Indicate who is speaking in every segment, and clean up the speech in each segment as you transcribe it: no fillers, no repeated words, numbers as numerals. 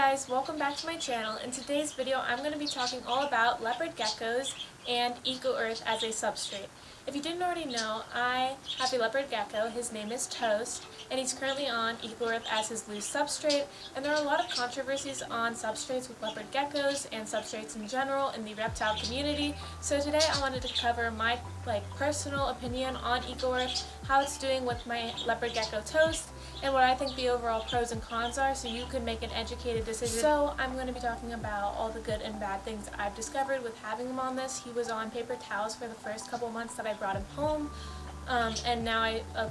Speaker 1: guys, welcome back to my channel. In today's video I'm going to be talking all about leopard geckos and eco-earth as a substrate. If you didn't already know, I have a leopard gecko. His name is Toast, and he's currently on eco-earth as his loose substrate, and there are a lot of controversies on substrates with leopard geckos and substrates in general in the reptile community. So today I wanted to cover my personal opinion on eco-earth, how it's doing with my leopard gecko Toast, and what I think the overall pros and cons are so you can make an educated decision. So I'm going to be talking about all the good and bad things I've discovered with having him on this. He was on paper towels for the first couple months that I brought him home. And now a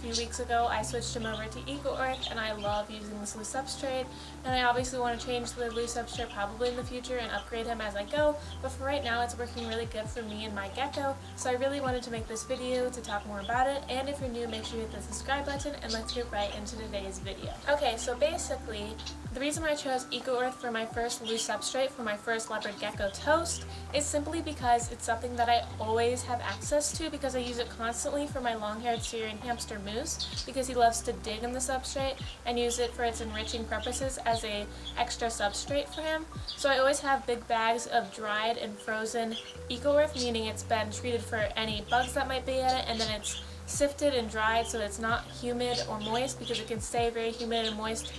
Speaker 1: few weeks ago I switched him over to eco-earth, and I love using this loose substrate, and I obviously want to change the loose substrate probably in the future and upgrade him as I go, but for right now it's working really good for me and my gecko, so I really wanted to make this video to talk more about it. And if you're new, make sure you hit the subscribe button, and let's get right into today's video. Okay, so basically the reason I chose eco-earth for my first loose substrate for my first leopard gecko Toast is simply because it's something that I always have access to, because I use it constantly for my long-haired Syrian hamster Moose, because he loves to dig in the substrate and use it for its enriching purposes as a extra substrate for him. So I always have big bags of dried and frozen eco-earth, meaning it's been treated for any bugs that might be in it, and then it's sifted and dried so it's not humid or moist, because it can stay very humid and moist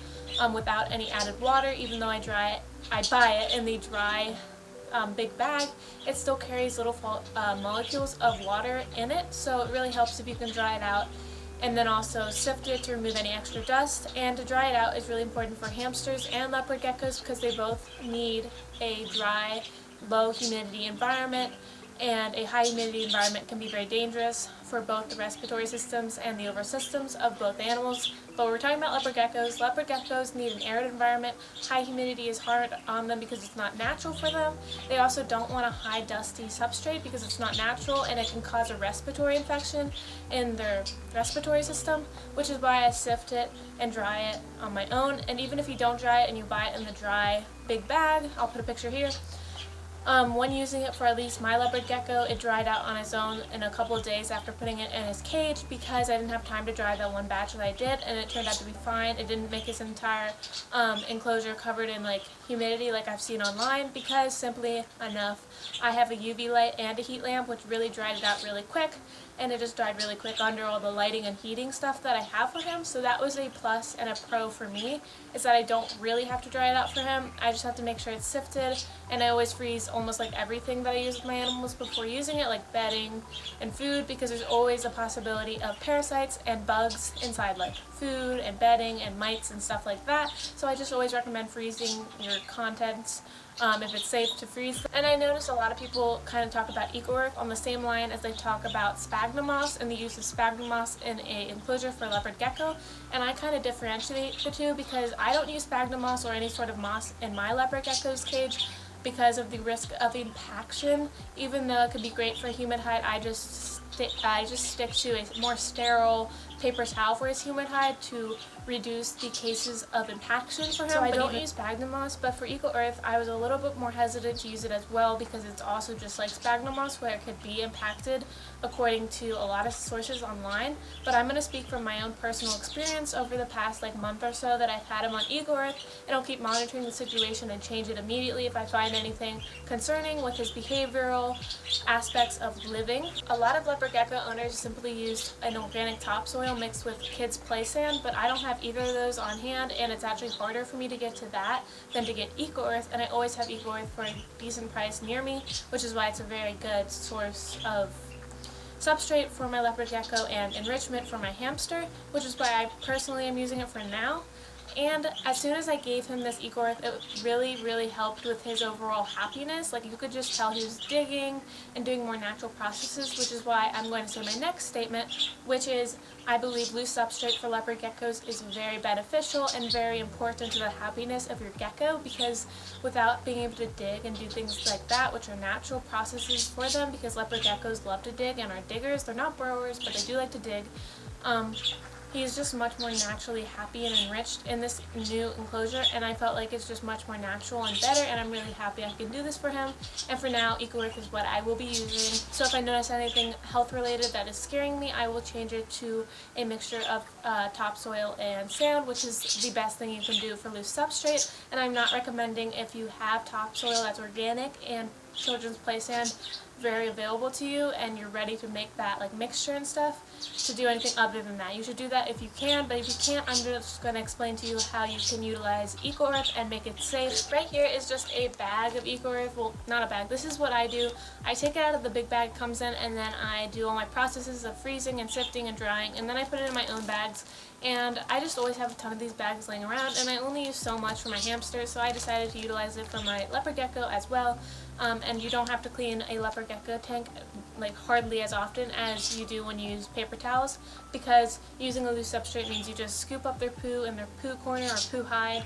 Speaker 1: without any added water. Even though I buy it in the dry big bag, it still carries little molecules of water in it, so it really helps if you can dry it out and then also sift it to remove any extra dust. And to dry it out is really important for hamsters and leopard geckos, because they both need a dry, low humidity environment, and a high humidity environment can be very dangerous for both the respiratory systems and the overall systems of both animals. But we're talking about leopard geckos. Leopard geckos need an arid environment. High humidity is hard on them because it's not natural for them. They also don't want a high dusty substrate because it's not natural, and it can cause a respiratory infection in their respiratory system, which is why I sift it and dry it on my own. And even if you don't dry it and you buy it in the dry big bag, I'll put a picture here. When using it for at least my leopard gecko, it dried out on its own in a couple of days after putting it in his cage, because I didn't have time to dry that one batch that I did, and it turned out to be fine. It didn't make his entire enclosure covered in humidity like I've seen online, because simply enough I have a UV light and a heat lamp, which really dried it out really quick, and it just dried really quick under all the lighting and heating stuff that I have for him. So that was a plus and a pro for me, is that I don't really have to dry it out for him. I just have to make sure it's sifted, and I always freeze almost everything that I use with my animals before using it, like bedding and food, because there's always a possibility of parasites and bugs inside food and bedding and mites and stuff like that. So I just always recommend freezing your contents if it's safe to freeze. And I noticed a lot of people kind of talk about eco-earth on the same line as they talk about sphagnum moss and the use of sphagnum moss in an enclosure for leopard gecko. And I kind of differentiate the two, because I don't use sphagnum moss or any sort of moss in my leopard gecko's cage because of the risk of impaction. Even though it could be great for humid hide, I just stick to a more sterile paper towel for his humid hide to reduce the cases of impaction for him. So I don't use sphagnum moss, but for eco-earth I was a little bit more hesitant to use it as well, because it's also just like sphagnum moss, where it could be impacted according to a lot of sources online. But I'm going to speak from my own personal experience over the past month or so that I've had him on eco-earth, and I'll keep monitoring the situation and change it immediately if I find anything concerning with his behavioral aspects of living. A lot of leopard gecko owners simply use an organic topsoil mixed with kids' play sand, but I don't have either of those on hand, and it's actually harder for me to get to that than to get eco-earth, and I always have eco-earth for a decent price near me, which is why it's a very good source of substrate for my leopard gecko and enrichment for my hamster, which is why I personally am using it for now. And as soon as I gave him this eco-earth, it really helped with his overall happiness. You could just tell he was digging and doing more natural processes, which is why I'm going to say my next statement, which is I believe loose substrate for leopard geckos is very beneficial and very important to the happiness of your gecko, because without being able to dig and do things like that, which are natural processes for them, because leopard geckos love to dig and are diggers. They're not burrowers, but they do like to dig. he's just much more naturally happy and enriched in this new enclosure, and I felt like it's just much more natural and better, and I'm really happy I can do this for him. And for now, EcoEarth is what I will be using. So if I notice anything health related that is scaring me, I will change it to a mixture of topsoil and sand, which is the best thing you can do for loose substrate. And I'm not recommending, if you have topsoil that's organic and children's play sand very available to you and you're ready to make that like mixture and stuff, to do anything other than that. You should do that if you can, but if you can't, I'm just going to explain to you how you can utilize EcoEarth and make it safe. Right here is just a bag of EcoEarth. Well, not a bag. This is what I do. I take it out of the big bag it comes in, and then I do all my processes of freezing and sifting and drying, and then I put it in my own bags. And I just always have a ton of these bags laying around, and I only use so much for my hamsters, so I decided to utilize it for my leopard gecko as well. And you don't have to clean a leopard gecko tank like hardly as often as you do when you use paper towels, because using a loose substrate means you just scoop up their poo in their poo corner or poo hide,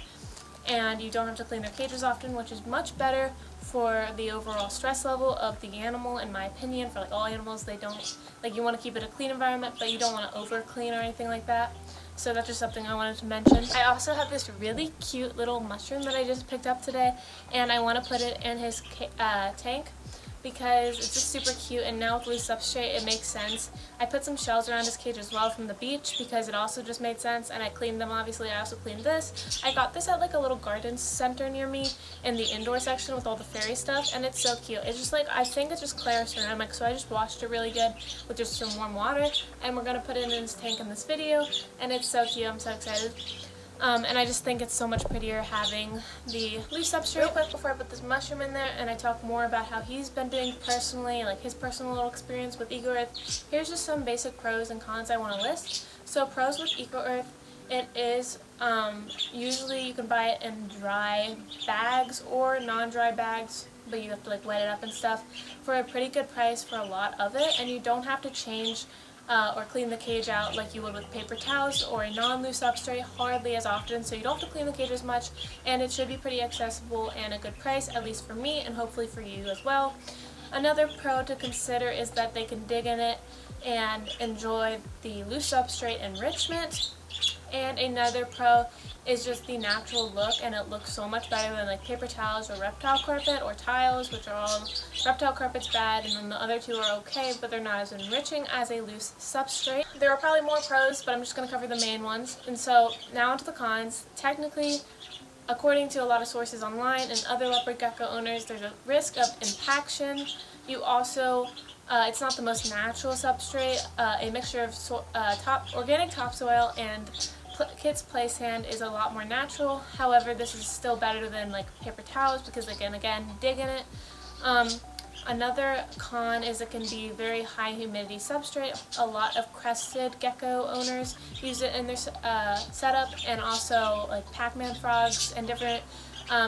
Speaker 1: and you don't have to clean their cages often, which is much better for the overall stress level of the animal, in my opinion. For like all animals, they don't, like, you want to keep it a clean environment, but you don't want to over clean or anything like that. So that's just something I wanted to mention. I also have this really cute little mushroom that I just picked up today, and I want to put it in his tank because it's just super cute, and now with loose substrate it makes sense. I put some shells around his cage as well from the beach because it also just made sense, and I cleaned them obviously. I also cleaned this. I got this at like a little garden center near me in the indoor section with all the fairy stuff, and it's so cute. It's just like, I think it's just clear ceramic, so I just washed it really good with just some warm water, and we're going to put it in his tank in this video, and it's so cute. I'm so excited. And I just think it's so much prettier having the loose substrate. Real quick before I put this mushroom in there and I talk more about how he's been doing personally, like his personal little experience with EcoEarth, here's just some basic pros and cons I want to list. So pros with EcoEarth, it is usually you can buy it in dry bags or non-dry bags, but you have to like wet it up and stuff for a pretty good price for a lot of it, and you don't have to change or clean the cage out like you would with paper towels or a non-loose substrate hardly as often, so you don't have to clean the cage as much, and it should be pretty accessible and a good price, at least for me and hopefully for you as well. Another pro to consider is that they can dig in it and enjoy the loose substrate enrichment. And another pro is just the natural look, and it looks so much better than like paper towels or reptile carpet or tiles, which are all, reptile carpet's bad and then the other two are okay, but they're not as enriching as a loose substrate. There are probably more pros, but I'm just going to cover the main ones. And so now onto the cons. Technically, according to a lot of sources online and other leopard gecko owners, there's a risk of impaction. You also, it's not the most natural substrate. A mixture of organic topsoil and kids' play sand is a lot more natural. However, this is still better than like paper towels because again, dig in it. Another con is it can be very high humidity substrate. A lot of crested gecko owners use it in their setup, and also like Pac-Man frogs and different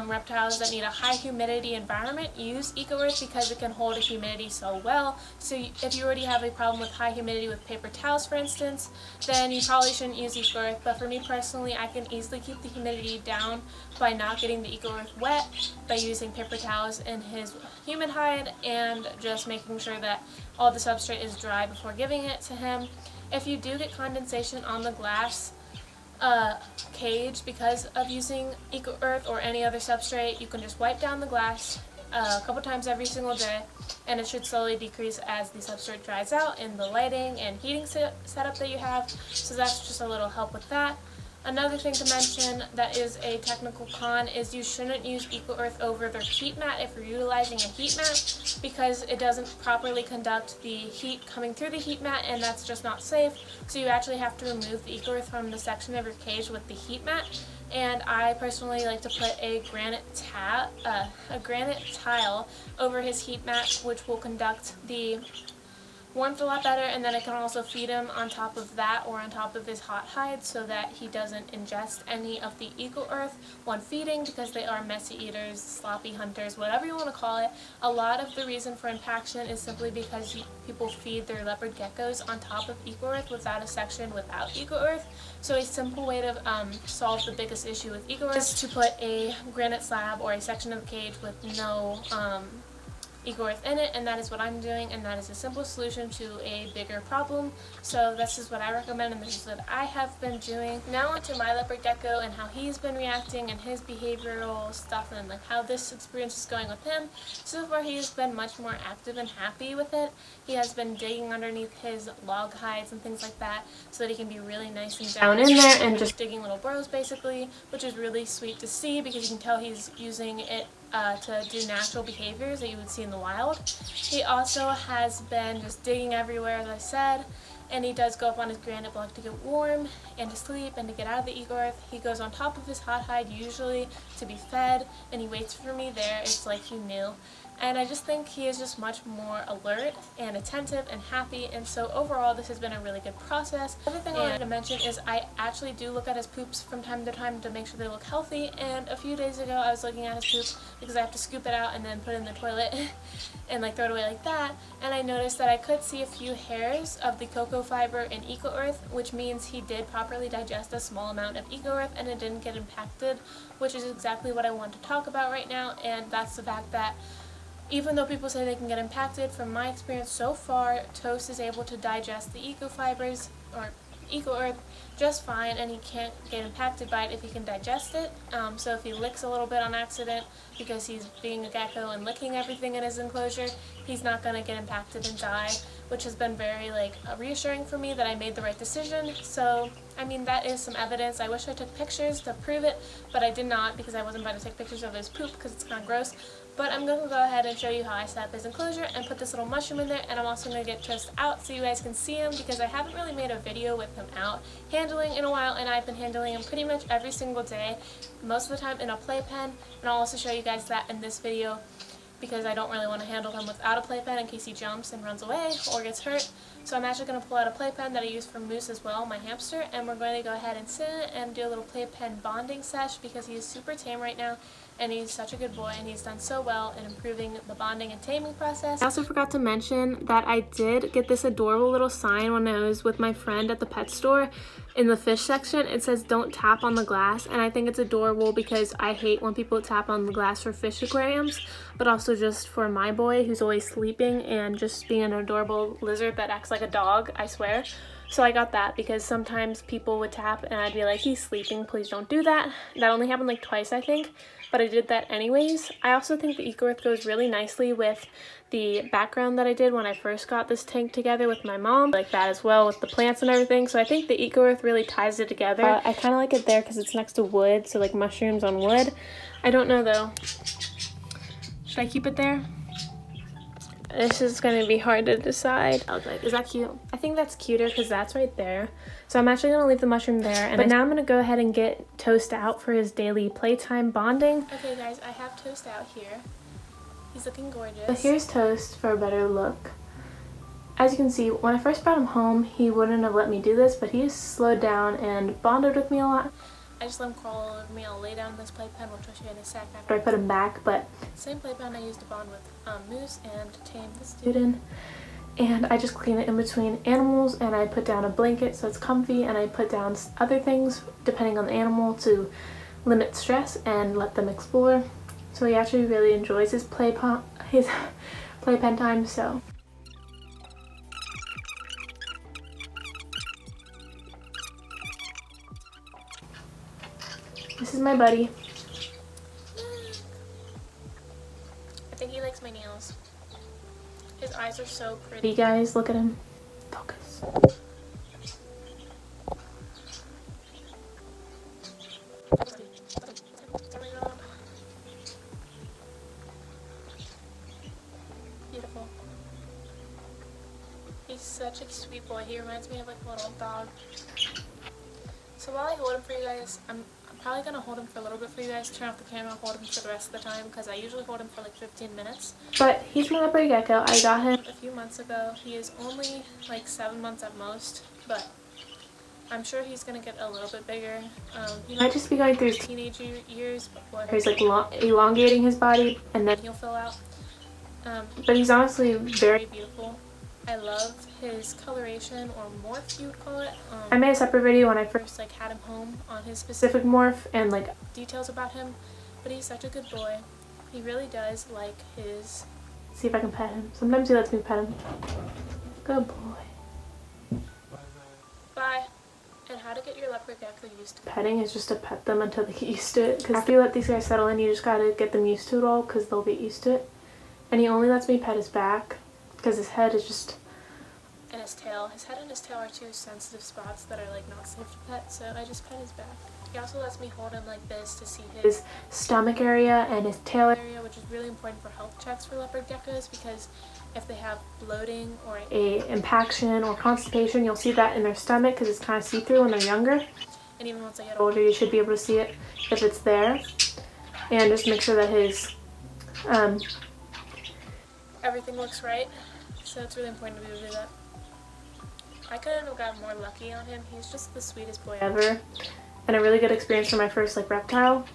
Speaker 1: reptiles that need a high humidity environment use EcoEarth because it can hold a humidity so well. So if you already have a problem with high humidity with paper towels, for instance, then you probably shouldn't use EcoEarth. But for me personally, I can easily keep the humidity down by not getting the EcoEarth wet, by using paper towels in his human hide and just making sure that all the substrate is dry before giving it to him. If you do get condensation on the glass cage because of using EcoEarth or any other substrate, you can just wipe down the glass a couple times every single day, and it should slowly decrease as the substrate dries out in the lighting and heating setup that you have. So that's just a little help with that. Another thing to mention that is a technical con is you shouldn't use EcoEarth over their heat mat if you're utilizing a heat mat, because it doesn't properly conduct the heat coming through the heat mat, and that's just not safe. So you actually have to remove the EcoEarth from the section of your cage with the heat mat. And I personally like to put a granite tile over his heat mat, which will conduct the warmth a lot better, and then I can also feed him on top of that or on top of his hot hide so that he doesn't ingest any of the EcoEarth when feeding, because they are messy eaters, sloppy hunters, whatever you want to call it. A lot of the reason for impaction is simply because people feed their leopard geckos on top of EcoEarth without a section without EcoEarth. So a simple way to solve the biggest issue with EcoEarth is to put a granite slab or a section of the cage with no Eco Earth in it, and that is what I'm doing, and that is a simple solution to a bigger problem. So this is what I recommend, and this is what I have been doing. Now onto my leopard gecko and how he's been reacting and his behavioral stuff, and like how this experience is going with him. So far he's been much more active and happy with it. He has been digging underneath his log hides and things like that so that he can be really nice and down in there and just digging little burrows basically, which is really sweet to see because you can tell he's using it to do natural behaviors that you would see in the wild. He also has been just digging everywhere, as I said, and he does go up on his granite block to get warm and to sleep and to get out of the Eco Earth. He goes on top of his hot hide usually to be fed, and he waits for me there. It's like he knew. And I just think he is just much more alert and attentive and happy, and so overall this has been a really good process. The other thing I wanted to mention is I actually do look at his poops from time to time to make sure they look healthy, and a few days ago I was looking at his poop because I have to scoop it out and then put it in the toilet and like throw it away like that, and I noticed that I could see a few hairs of the cocoa fiber in Eco Earth, which means he did properly digest a small amount of Eco Earth and it didn't get impacted, which is exactly what I want to talk about right now, and that's the fact that even though people say they can get impacted, from my experience so far, Toast is able to digest the eco fibers, or Eco Earth, just fine, and he can't get impacted by it if he can digest it. So if he licks a little bit on accident because he's being a gecko and licking everything in his enclosure, he's not going to get impacted and die, which has been very reassuring for me that I made the right decision. So I mean, that is some evidence. I wish I took pictures to prove it, but I did not because I wasn't about to take pictures of his poop because it's kind of gross. But I'm going to go ahead and show you how I set up his enclosure and put this little mushroom in there, and I'm also going to get Toast out so you guys can see him because I haven't really made a video with him out handling in a while, and I've been handling him pretty much every single day, most of the time in a playpen, and I'll also show you guys that in this video because I don't really want to handle him without a playpen in case he jumps and runs away or gets hurt. So I'm actually going to pull out a playpen that I use for Moose as well, my hamster, and we're going to go ahead and sit in it and do a little playpen bonding sesh because he is super tame right now, and he's such a good boy, and he's done so well in improving the bonding and taming process. I also forgot to mention that I did get this adorable little sign when I was with my friend at the pet store. In the fish section, it says don't tap on the glass, and I think it's adorable because I hate when people tap on the glass for fish aquariums, but also just for my boy who's always sleeping and just being an adorable lizard that acts like a dog, I swear. So I got that because sometimes people would tap and I'd be like, he's sleeping, please don't do that. That only happened like twice, I think, but I did that anyways. I also think the Eco Earth goes really nicely with the background that I did when I first got this tank together with my mom, like that as well with the plants and everything. So I think the Eco Earth really ties it together. I kind of like it there because it's next to wood, so like mushrooms on wood. I don't know though. Should I keep it there? This is going to be hard to decide. I was like, is that cute? I think that's cuter because that's right there. So I'm actually going to leave the mushroom there. But now I'm going to go ahead and get Toast out for his daily playtime bonding. Okay guys, I have Toast out here. He's looking gorgeous. So here's Toast for a better look. As you can see, when I first brought him home, he wouldn't have let me do this, but he has slowed down and bonded with me a lot. I just let him crawl all over me. I'll lay down in this playpen, which I'll show you in a sec after I put him back, but same playpen I used to bond with Moose and to tame the student. And I just clean it in between animals, and I put down a blanket so it's comfy, and I put down other things depending on the animal to limit stress and let them explore. So he actually really enjoys his playpen time, so. This is my buddy. I think he likes my nails. His eyes are so pretty. You guys, look at him. Focus. Beautiful. He's such a sweet boy. He reminds me of like a little dog. So while I hold him for you guys, I'm probably going to hold him for a little bit for you guys, turn off the camera, hold him for the rest of the time, because I usually hold him for like 15 minutes. But he's my leopard gecko. I got him a few months ago. He is only like 7 months at most, but I'm sure he's going to get a little bit bigger. He might just be going through his teenage years before he's like elongating his body, and then he'll fill out. But he's honestly very beautiful. I love his coloration, or morph you would call it. I made a separate video when I first like had him home on his specific morph and like details about him, but he's such a good boy. He really does like his See if I can pet him. Sometimes he lets me pet him. Good boy. Bye. And how to get your leopard gecko used to petting is just to pet them until they get used to it. Because after you let these guys settle in, you just gotta get them used to it all because they'll get used to it. And he only lets me pet his back because his head is just... And his tail. His head and his tail are two sensitive spots that are like not safe to pet, so I just pet his back. He also lets me hold him like this to see his stomach area and his tail area, which is really important for health checks for leopard geckos because if they have bloating or a impaction or constipation, you'll see that in their stomach because it's kind of see-through when they're younger. And even once they get older, you should be able to see it if it's there. And just make sure that his everything looks right. So it's really important to be able to do that. I couldn't have gotten more lucky on him. He's just the sweetest boy ever. And a really good experience for my first like reptile,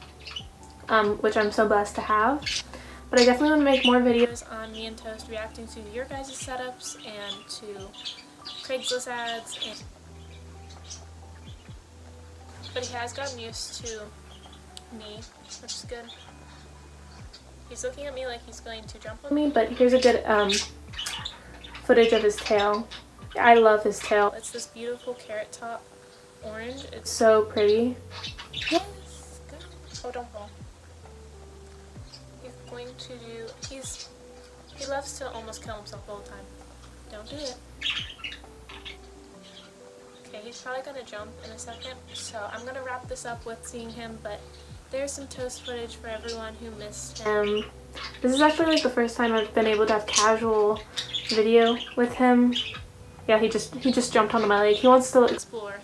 Speaker 1: which I'm so blessed to have. But I definitely want to make more videos on me and Toast reacting to your guys' setups and to Craigslist ads. But he has gotten used to me, which is good. He's looking at me like he's going to jump on me, but here's a good footage of his tail. I love his tail. It's this beautiful carrot top orange. It's so pretty. Yes, good. Oh, don't fall. He's going to do, he loves to almost kill himself all the time. Don't do it. Okay, he's probably gonna jump in a second, so I'm gonna wrap this up with seeing him, but there's some Toast footage for everyone who missed him. This is actually like the first time I've been able to have casual video with him. Yeah, he just jumped onto my leg. He wants to explore,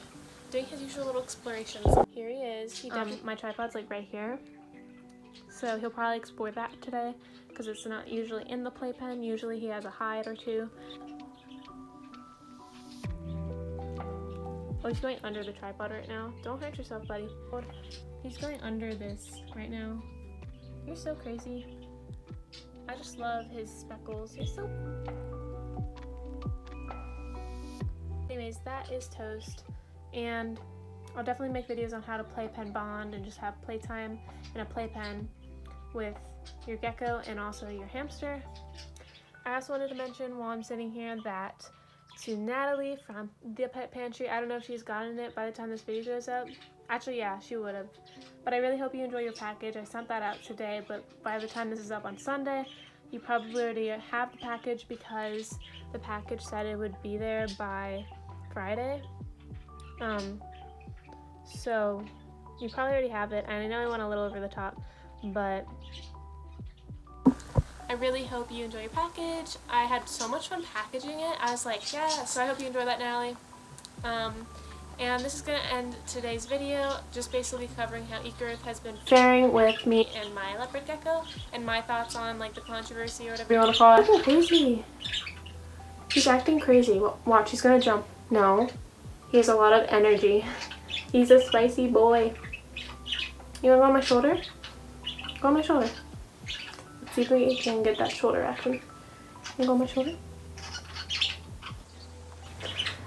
Speaker 1: doing his usual little explorations. Here he is. My tripod's like right here, so he'll probably explore that today because it's not usually in the playpen. Usually he has a hide or two. Oh, he's going under the tripod right now. Don't hurt yourself, buddy. He's going under this right now. You're so crazy. I just love his speckles. You're so... Anyways, that is Toast, and I'll definitely make videos on how to playpen bond and just have playtime in a playpen with your gecko and also your hamster. I also wanted to mention while I'm sitting here that to Natalie from the Pet Pantry, I don't know if she's gotten it by the time this video goes up. Actually, yeah, she would have. But I really hope you enjoy your package. I sent that out today, but by the time this is up on Sunday, you probably already have the package because the package said it would be there by Friday. So you probably already have it, and I know I went a little over the top, but I really hope you enjoy your package. I had so much fun packaging it. I was like, yeah, so I hope you enjoy that, Natalie. And this is going to end today's video, just basically covering how Earth has been faring with me and my leopard gecko, and my thoughts on like the controversy or whatever you want to call it. He's crazy. He's acting crazy. Watch, he's going to jump. No. He has a lot of energy. He's a spicy boy. You want to go on my shoulder? Go on my shoulder. Let's see if we can get that shoulder action. You go on my shoulder?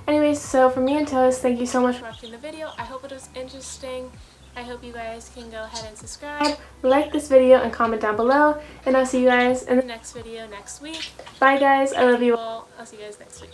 Speaker 1: Anyways, so for me and Toast, thank you so much for watching the video. I hope it was interesting. I hope you guys can go ahead and subscribe, like this video, and comment down below. And I'll see you guys in the next video next week. Bye guys, I love you all. I'll see you guys next week.